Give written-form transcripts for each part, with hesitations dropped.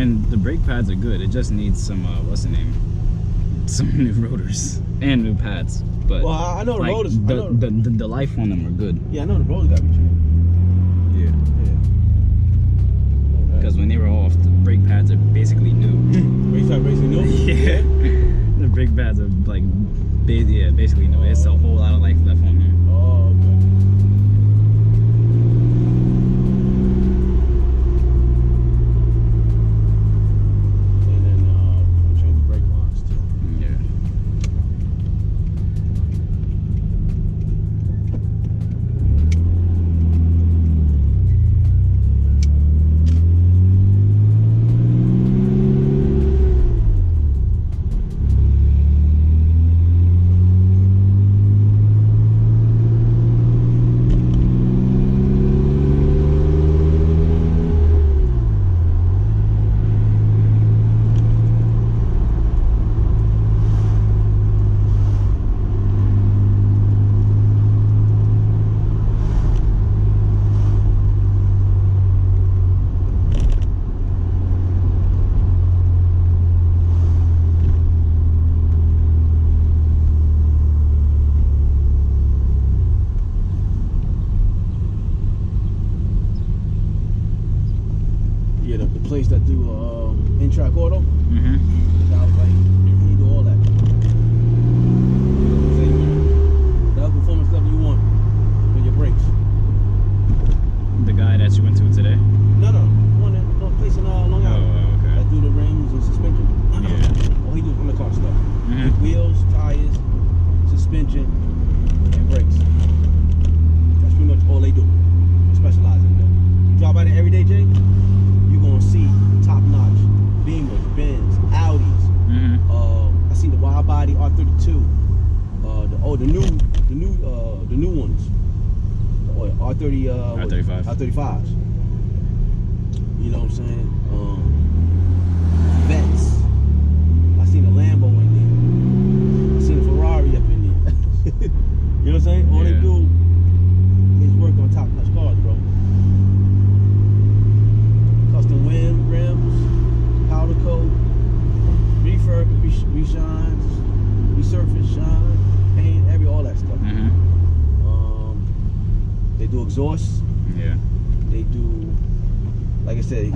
And the brake pads are good. It just needs some what's the name? Some new rotors and new pads. But well, I know the like, rotors. The life on them are good. Yeah, I know the rotors got to be changed. Yeah. Yeah. Because when they were off, the brake pads are basically new. Brake pads basically new. Yeah. The brake pads are like, basically new. It's a whole lot of life left on them. Oh, okay. And then change the brake lines too. Yeah. Yeah, the place that do in-track auto. Mm-hmm. I was like, he do all that. That performance level you want for your brakes. The guy that you went to today? No, one that place in Long Island. Oh, okay. That do the rims and suspension. Yeah. All he do is undercar stuff. Mm-hmm. Wheels, tires, suspension, and brakes. That's pretty much all they do. Specialize in that. You drive by there every day, Jay, you're gonna see top-notch Beamers, Benz, Audis. Mm-hmm. I seen the wide body R32. The new ones. R35s. You know what I'm saying? Vets. I seen a Lambo in there. I seen a Ferrari up in there. You know what I'm saying? All they do is work on top-notch cars, bro. Custom rims, powder coat, refurb, reshines, resurface, shine, paint, all that stuff. Mm-hmm. They do exhausts. Yeah. They do, like I said, you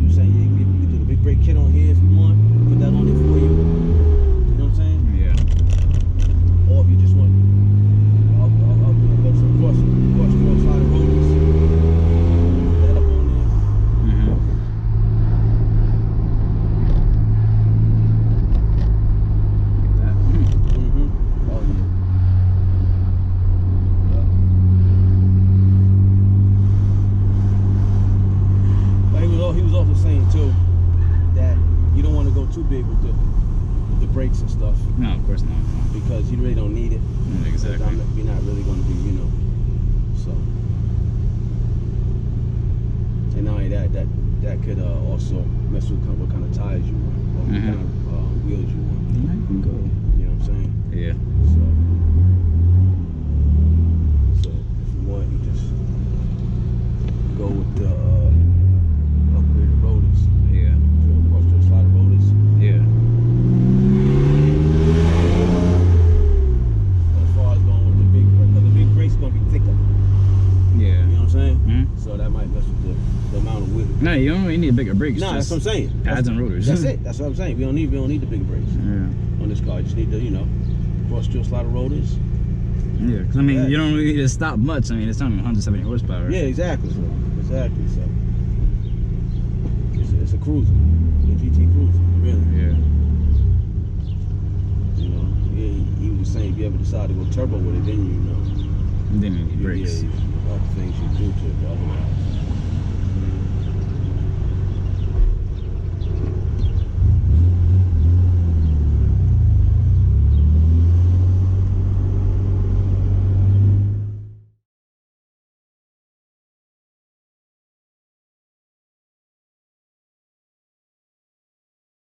were saying, yeah, you can do the big brake kit on here if you want. Put that on there for you. You know what I'm saying? Yeah. Or if you just want, I'll go to cross sliding rotors. Put that up on there. Mm-hmm. Oh yeah. But he was also saying too that you don't want to go too big with the brakes and stuff. No, of course not. Because you really don't need it. Yeah, exactly. You're not really going to be, so. And not only that could also mess with what kind of tires you want, or what kind of wheels you want. Yeah, you can go. You know what I'm saying? Yeah. So if you want, you just go with the upgraded rotors. Yeah. Cross-trail slider rotors. Yeah. As far as going with the big brake, because the big brake's going to be thicker. Yeah. You know what I'm saying? Mm-hmm. So that might mess with the amount of width. No, you don't really need bigger brakes. Nah, that's what I'm saying. Pads and rotors. That's it. That's what I'm saying. We don't need the bigger brakes on this car. You just need the, cross-trail slider rotors. Yeah, because I mean, you don't really need to stop much. I mean, it's only 170 horsepower. Yeah, exactly. So it's a cruiser, a GT cruiser, really. Yeah. He was saying if you ever decide to go turbo with it, then And then you need brakes. other things you do to it, but otherwise.